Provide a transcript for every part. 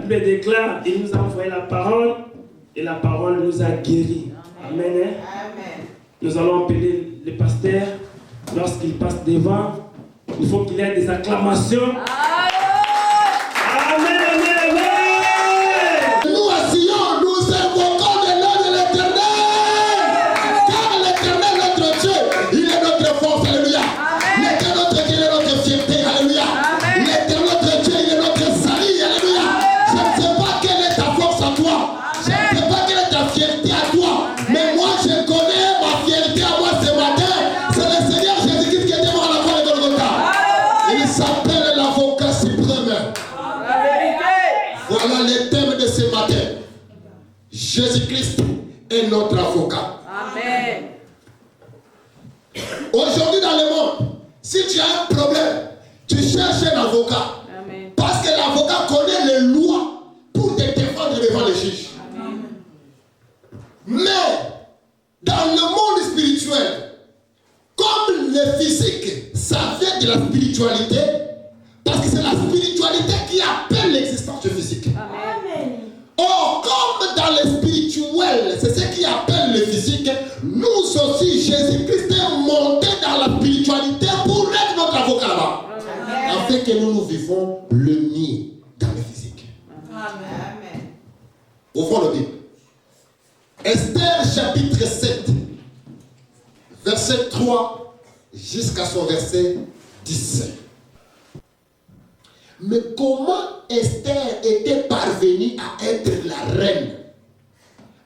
Bible déclare, il nous a envoyé la parole et la parole nous a guéris. Amen. Amen. Nous allons appeler les pasteurs. Lorsqu'ils passent devant, il faut qu'il y ait des acclamations. Amen. Nous assillons, nous invoquons le nom de l'Éternel. Car l'Éternel, notre Dieu, il est notre force. Alléluia. L'Éternel, notre Dieu, il est notre fierté. Alléluia. L'Éternel, notre Dieu, il est notre salut. Alléluia. Je ne sais pas quelle est ta force à toi. Je ne sais pas quelle est ta fierté à toi. Mais moi, je connais ma fierté à moi ce matin. C'est le Seigneur Jésus-Christ qui était mort à la croix de Golgotha. Il s'appelle l'avocat suprême. Voilà le thème de ce matin. Jésus-Christ est notre avocat. Amen. Aujourd'hui dans le monde, si tu as un problème, tu cherches un avocat. Amen. Parce que l'avocat connaît les lois pour te défendre devant les juges. Amen. Mais dans le monde spirituel, comme le physique, ça vient de la spiritualité, parce que c'est la spiritualité qui appelle l'existence du physique. Amen. Or, comme dans le spirituel, c'est ce qui appelle le physique, nous aussi, Jésus-Christ est monté dans la spiritualité pour être notre avocat là-bas. Afin que nous vivons le nid dans le physique. Amen. Ouvrons le Bible. Esther chapitre 7, verset 3 jusqu'à son verset 10. Mais comment Esther était parvenue à être la reine?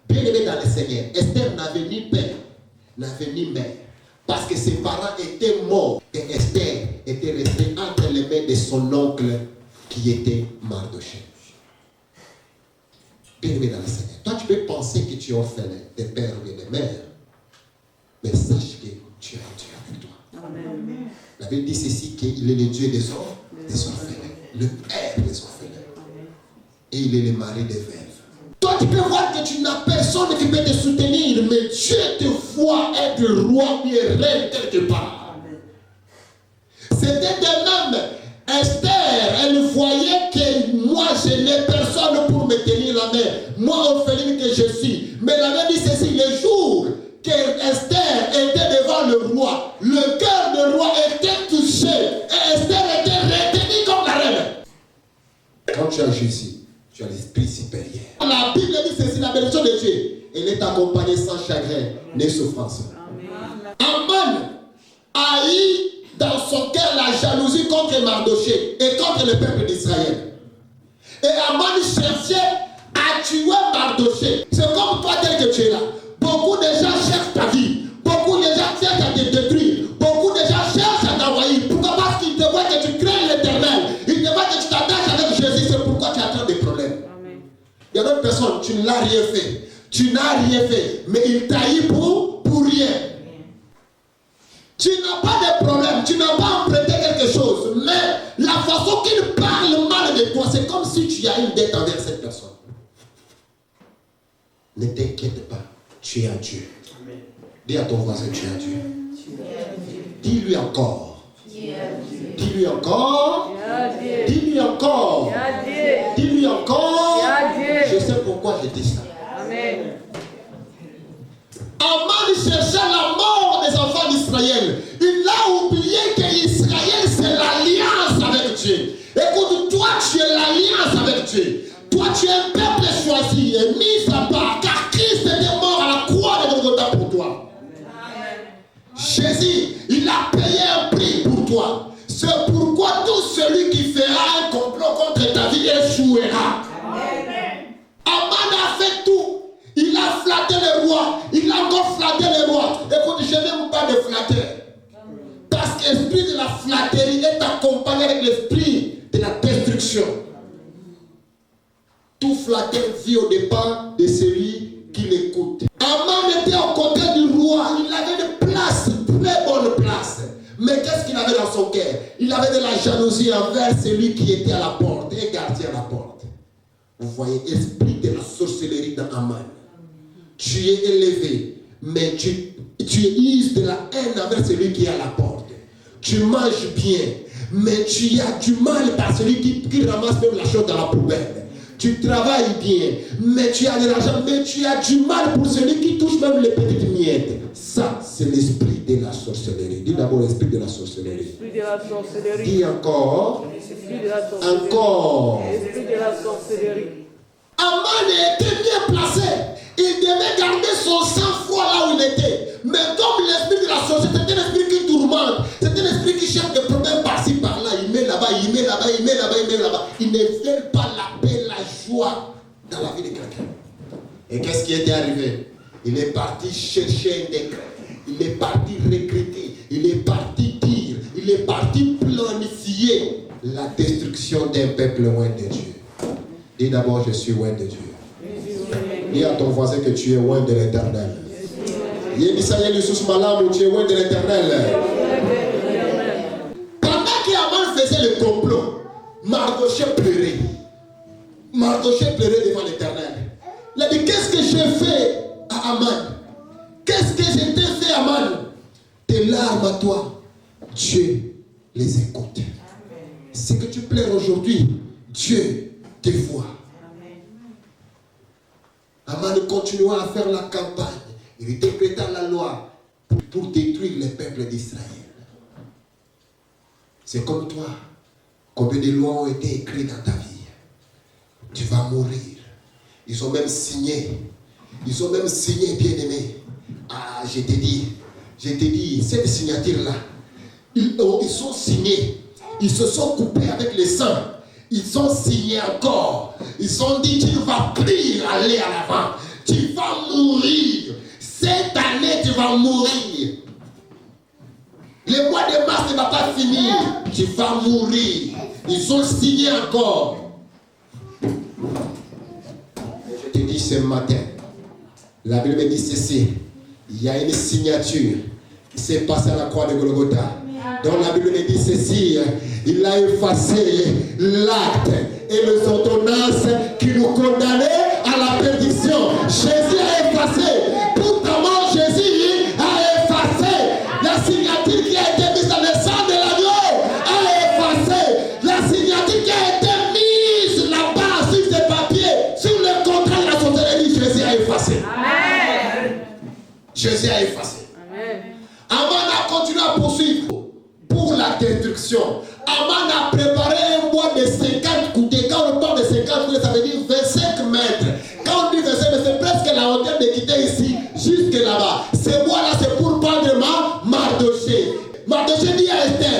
Bien aimé dans le Seigneur, Esther n'avait ni père, n'avait ni mère. Parce que ses parents étaient morts. Et Esther était restée entre les mains de son oncle qui était Mardochée. Bien aimé dans le Seigneur. Toi, tu peux penser que tu es orphelin des pères ou des mères. Mais sache que tu as Dieu avec toi. Amen. La Bible dit ceci, qu'il est le Dieu des orphelins. Le père des orphelins. Et il est le mari des veuves. Toi, tu peux voir que tu n'as personne qui peut te soutenir, mais Dieu te voit être roi et reine quelque part. C'était de même. Esther, elle voyait que moi, je n'ai personne pour me tenir la main. Moi, orpheline que je suis. Mais la Bible dit ceci, le jour que Esther était devant le roi, le cœur du roi était touché. Et Esther était retenue comme la reine. Quand tu as Jésus, tu as l'esprit supérieur. La Bible dit ceci, la bénédiction de Dieu, elle est accompagnée sans chagrin ni souffrance. Aman a eu dans son cœur la jalousie contre Mardochée et contre le peuple d'Israël. Et Aman cherchait à tuer Mardochée. C'est comme toi tel que tu es là. Beaucoup de gens cherchent ta vie. Beaucoup de gens cherchent à te détruire. Beaucoup de gens cherchent à t'envoyer. Pourquoi? Parce qu'ils te voient que tu crains l'Éternel. Ils te voient que tu t'attaches avec Jésus. C'est pourquoi tu attends des problèmes. Amen. Il y a d'autres personnes, tu ne l'as rien fait. Tu n'as rien fait. Mais ils trahissent pour rien. Tu n'as pas de problème. Tu n'as pas emprunté quelque chose. Mais la façon qu'ils parlent mal de toi, c'est comme si tu as une dette envers cette personne. Ne t'inquiète pas. Tu es à Dieu. Amen. Dis à ton voisin, tu es à Dieu. Dis-lui encore. Dis-lui encore. Dis-lui encore. Dis-lui encore. Je sais pourquoi je dis ça. Amen. Aman cherchait la mort des enfants d'Israël. Il a oublié qu'Israël c'est l'alliance avec Dieu. Écoute, toi tu es l'alliance avec Dieu. Toi tu es un peuple choisi et mis à part car Christ était mort à la croix de Golgotha pour toi. Amen. Jésus, il a payé un prix pour toi. C'est pourquoi tout celui qui fera un complot contre ta vie échouera. Amen. Aman a fait tout. Il a flatté le roi. Il a encore flatté le roi. Écoute, je n'aime pas de flatteur. Parce que l'esprit de la flatterie est accompagné avec l'esprit de la destruction. Tout flatteur vit au départ de celui qui l'écoute. Aman était aux côtés du roi. Il avait une place, très bonne place. Mais qu'est-ce qu'il avait dans son cœur? Il avait de la jalousie envers celui qui était à la porte, et gardien à la porte. Vous voyez, esprit de la sorcellerie dans Aman. Tu es élevé, mais tu uses de la haine envers celui qui est à la porte. Tu manges bien, mais tu as du mal par celui qui ramasse même la chose dans la poubelle. tu travailles bien, mais tu as de l'argent, mais tu as du mal pour celui qui touche même les petites miettes. Ça, c'est l'esprit de la sorcellerie. Dis d'abord l'esprit de la sorcellerie. L'esprit de la sorcellerie. Dis encore. L'esprit de la sorcellerie. Encore. L'esprit de la sorcellerie. Aman était bien placé. Il devait garder son sang-froid là où il était. Mais comme l'esprit de la sorcellerie, c'est un esprit qui tourmente. C'est un esprit qui cherche des problèmes par-ci par-là. Il met là-bas, il met là-bas, il met là-bas, il met là-bas. Il ne fait pas la paix, la joie dans la vie de quelqu'un. Et qu'est-ce qui était arrivé? Il est parti chercher un décret. Il est parti recruter. Il est parti dire. Il est parti planifier la destruction d'un peuple loin de Dieu. Dis d'abord, je suis loin de Dieu. Dis à ton voisin que tu es loin de l'Éternel. Tu es loin de l'Éternel. Pendant qu'Aman faisait le complot, Mardochée pleurait. Mardochée pleurait devant l'Éternel. Il a dit, qu'est-ce que j'ai fait à Aman? Qu'est-ce que je t'ai fait, Aman? Tes larmes à toi, Dieu les écoute. Ce que tu pleures aujourd'hui, Dieu te voit. Aman continua à faire la campagne. Il décréta la loi pour détruire les peuples d'Israël. C'est comme toi. Combien de lois ont été écrites dans ta vie? Tu vas mourir. Ils ont même signé. Ils ont même signé, bien-aimé. Ah, je t'ai dit, cette signature-là, ils sont signés. Ils se sont coupés avec le sang. Ils ont signé encore. Ils ont dit, tu ne vas plus aller à l'avant. Tu vas mourir. Cette année, tu vas mourir. Le mois de mars ne va pas finir. Tu vas mourir. Ils ont signé encore. Je te dis ce matin, la Bible me dit ceci. Il y a une signature qui s'est passée à la croix de Golgotha. Donc la Bible me dit ceci. Il a effacé l'acte et les ordonnances qui nous condamnaient à la perdition. Jésus a effacé. Pour ta mort, Jésus a effacé. La signature qui a été mise dans le sang de l'agneau a effacé. La signature qui a été mise là-bas sur ces papiers, sur le contrat de la sorcellerie, Jésus a effacé. Amen. Jésus a effacé. Amen. Aman a continué à poursuivre pour la destruction. Aman a préparé un bois de 50 coudées. Quand on parle de 50 coudées, ça veut dire 25 mètres. Quand on dit 25 mètres, c'est presque la hauteur de quitter ici, jusque là-bas. Ce bois-là, c'est pour prendre Mardochée. Mardochée dit à Esther,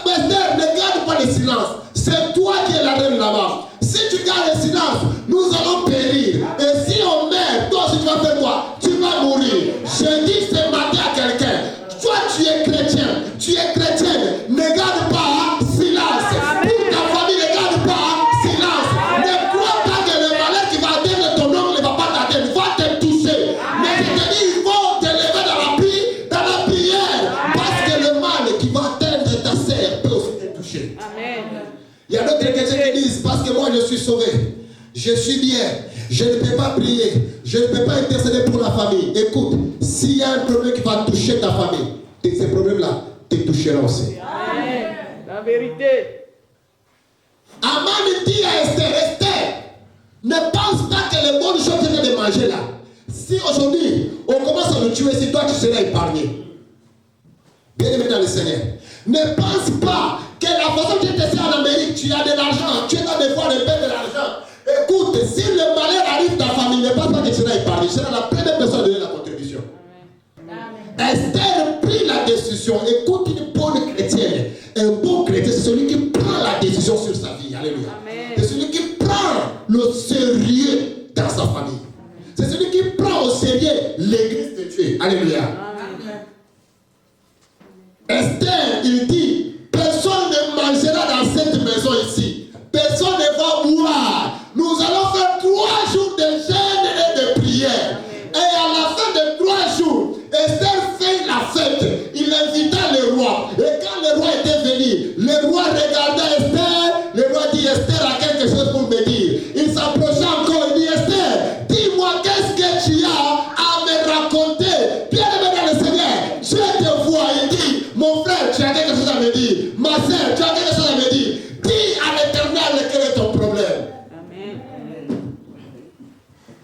Esther, ne garde pas le silence. C'est toi qui es la reine là-bas. Si tu gardes le silence, nous allons périr. Et si on meurt, toi aussi tu vas faire quoi? Tu vas mourir. Je dis ce matin à quelqu'un, toi tu es chrétien, tu es chrétienne, ne garde pas silence. Pour ta famille, ne garde pas silence. Ne crois pas que le malheur qui va atteindre ton oncle ne va pas t'atteindre, va te toucher. Mais je te dis, il faut te lever dans la prière. Parce que le mal qui va atteindre ta sœur peut aussi te toucher. Amen. Il y a d'autres chrétiens qui disent, parce que moi je suis sauvé, je suis bien, je ne peux pas prier, je ne peux pas intercéder pour la famille. Écoute, s'il y a un problème qui va toucher ta famille, ces problèmes-là te toucheront aussi. Amen. La vérité. Aman dit à Esther, Esther, ne pense pas que les bonnes choses que tu viens de manger là, si aujourd'hui on commence à le tuer, si toi tu seras épargné. Bien aimé dans le Seigneur, ne pense pas que la façon dont tu es en Amérique, tu as de l'argent, tu es dans des fois de paix de l'argent. Écoute, si le malheur arrive dans ta famille, ne pense pas que tu seras épargné. Tu seras la première personne à donner la contribution. Amen. Esther prit la décision. Écoute, une bonne chrétienne, un bon chrétien, c'est celui qui prend la décision sur sa vie. Alléluia. C'est celui qui prend le sérieux dans sa famille. C'est celui qui prend au sérieux l'église de Dieu. Alléluia. Amen. Esther, il dit, personne ne mangera dans cette maison ici. Personne ne va boire. Nous allons faire 3 jours de jeûne et de prière. Et à la fin de 3 jours, Esther fait la fête. Il invita le roi. Et quand le roi était venu, le roi regardait Esther. Le roi dit, Esther a quelque chose pour me dire. Il s'approcha encore. Il dit, Esther, dis-moi qu'est-ce que tu as à me raconter. Bien aimé dans le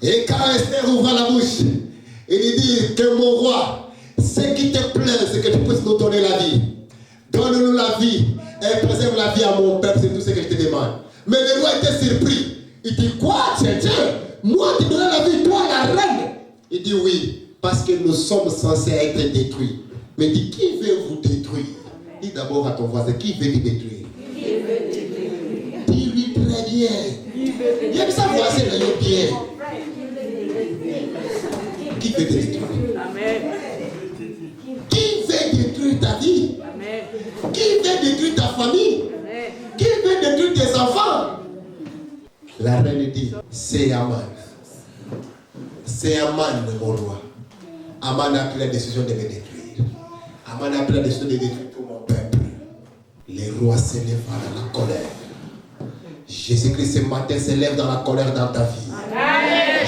Et quand Esther ouvre la bouche, il dit que mon roi, ce qui te plaît, c'est que tu puisses nous donner la vie. Donne-nous la vie et préserve la vie à mon peuple, c'est tout ce que je te demande. Mais le roi était surpris. Il dit, quoi, tiens, moi tu donnes la vie, toi la reine. Il dit oui, parce que nous sommes censés être détruits. Mais il dit, qui veut vous détruire? Dis d'abord à ton voisin, qui veut te détruire? Dis-lui très bien. Il y a que ça voisin d'ailleurs bien. Qui veut te détruire? Amen. Qui veut détruire ta vie? Amen. Qui veut détruire ta famille? Amen. Qui veut détruire tes enfants? La reine dit, c'est Aman. C'est Aman, mon roi. Aman a pris la décision de me détruire. Aman a pris la décision de détruire tout mon peuple. Les rois s'élèvent à la colère. Jésus-Christ ce matin s'élève dans la colère dans ta vie.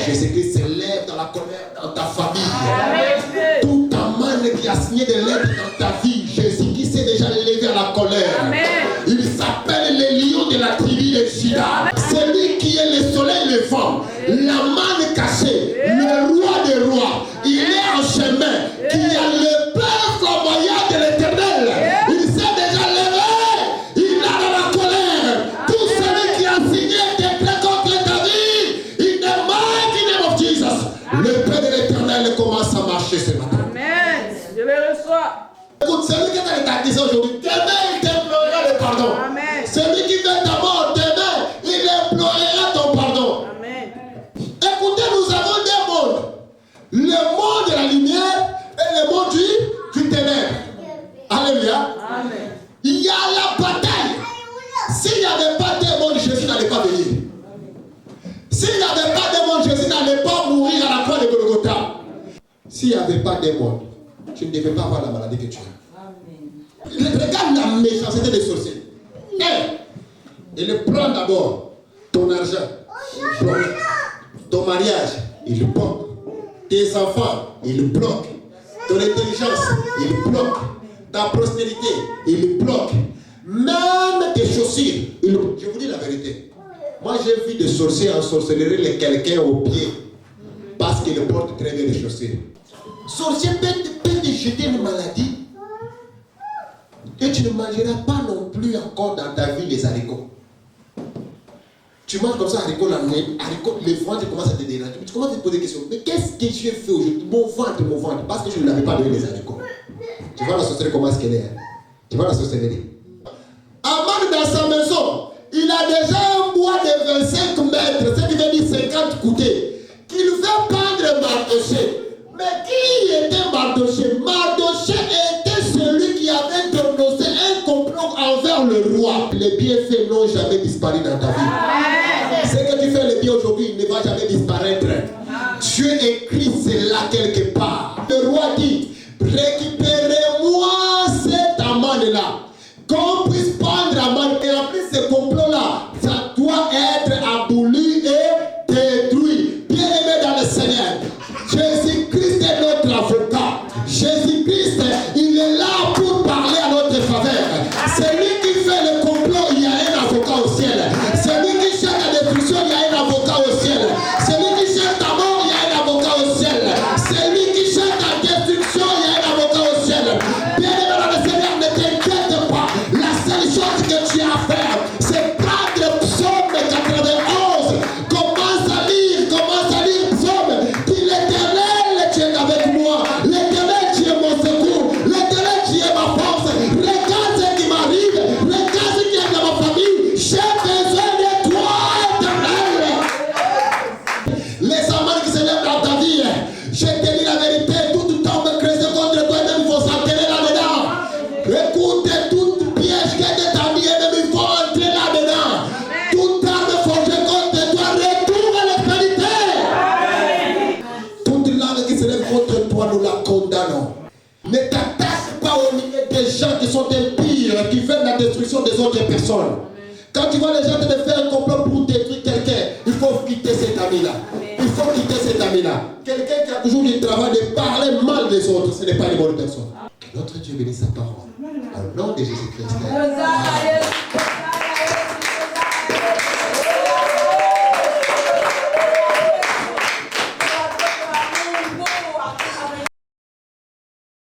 Jésus-Christ s'élève dans la colère dans ta famille. Amen. Tout Aman qui a signé des lettres dans ta vie, Jésus-Christ s'est déjà levé à la colère. Amen. Il s'appelle le lion de la tribu de Juda. Celui qui est le soleil levant, la manne cachée, le roi des rois. Il est en chemin, qui a le peuple flamboyant de l'Éternel. Il s'est déjà levé. Il a dans la colère. Tout celui qui a signé des prêts contre ta vie, in the mighty name of Jesus. Le Père de l'Éternel commence à marcher ce matin. Amen. Je le reçois. Écoute, celui qui est dans ta disant aujourd'hui, demain il t'implorera le pardon. Amen. Celui qui veut ta mort, demain il implorera ton pardon. Amen. Écoutez, nous avons deux mondes. Le monde de la lumière et le monde du ténèbre. Alléluia. Amen. Il y a la bataille. S'il n'y avait pas de monde, Jésus n'allait pas venir. S'il n'y avait pas de monde, Jésus n'allait pas mourir à la croix de Golgotha. S'il n'y avait pas de monde, tu ne devais pas avoir la maladie que tu as. Regarde la méchanceté des sorciers. Il prend d'abord ton argent, il bloque. Ton mariage, il bloque. Tes enfants, il bloque. Ton intelligence, il bloque. Ta prospérité, il bloque. Même tes chaussures, il bloque. Je vous dis la vérité. Moi, j'ai vu des sorciers en sorcellerie quelqu'un au pied parce qu'il porte très bien les chaussures. Sorcier peut te jeter une maladie et tu ne mangeras pas non plus encore dans ta vie les haricots. Tu manges comme ça haricots la nuit, haricots, le ventre commence à te déranger. Tu commences à te poser des questions. Mais qu'est-ce que j'ai fait aujourd'hui? Mon ventre, parce que je ne l'avais pas donné les haricots. Tu vois la sorcellerie comment est-ce qu'elle est? Tu vois la sorcellerie? Aman dans sa maison, il a déjà un bois de 25 mètres, ce qui veut dire 50 coudées, qu'il veut pendre Mardochée. Mais qui était Mardochée? Mardochée était celui qui avait prononcé un complot envers le roi. Les bienfaits n'ont jamais disparu dans ta vie. Ce que tu fais le bien aujourd'hui ne va jamais disparaître. Dieu écrit cela quelque part. Le roi dit, récupérez-moi cette amande-là, qu'on puisse prendre amande. Et en plus ce complot-là, ça doit être aboli et détruit. Bien-aimé dans le Seigneur, Jésus-Christ est notre avocat. Jésus-Christ, il est là pour parler à notre faveur. Celui qui fait le complot, il y a un avocat au ciel. Celui qui cherche la destruction, il y a un avocat au ciel. Celui qui cherche ta mort, il y a un avocat au ciel. Celui qui cherche ta destruction, il y a un avocat au ciel. Bien-aimé dans le Seigneur, ne t'inquiète pas. La seule chose que tu as à faire, c'est prendre Psaume 91. Commence à lire Psaume. Dis l'Éternel, tu es avec moi. L'Éternel, tu es mon secours. L'Éternel, tu es ma force. Regarde ce qui m'arrive. Regarde ce qui est dans ma famille. J'ai besoin de toi, Éternel. Les amants qui se lèvent dans ta vie, je te dis la vérité, tout tombe creusé contre toi, même il faut s'enterrer là-dedans. Écoute, toute piège qui est de ta vie, même il faut entrer là-dedans. Toute arme forgée contre toi, retourne à l'extrémité. Toute langue qui se lève contre toi, nous la condamnons. Ne t'attaque pas au milieu des gens qui sont impires, qui font la destruction des autres personnes. Quand tu vois les gens te faire un complot pour détruire quelqu'un, il faut quitter cet ami-là. Il faut quitter cet ami-là. Quelqu'un qui a toujours du travail de parler mal des autres, ce n'est pas une bonne personne. Que notre Dieu bénisse sa parole. Au nom de Jésus-Christ.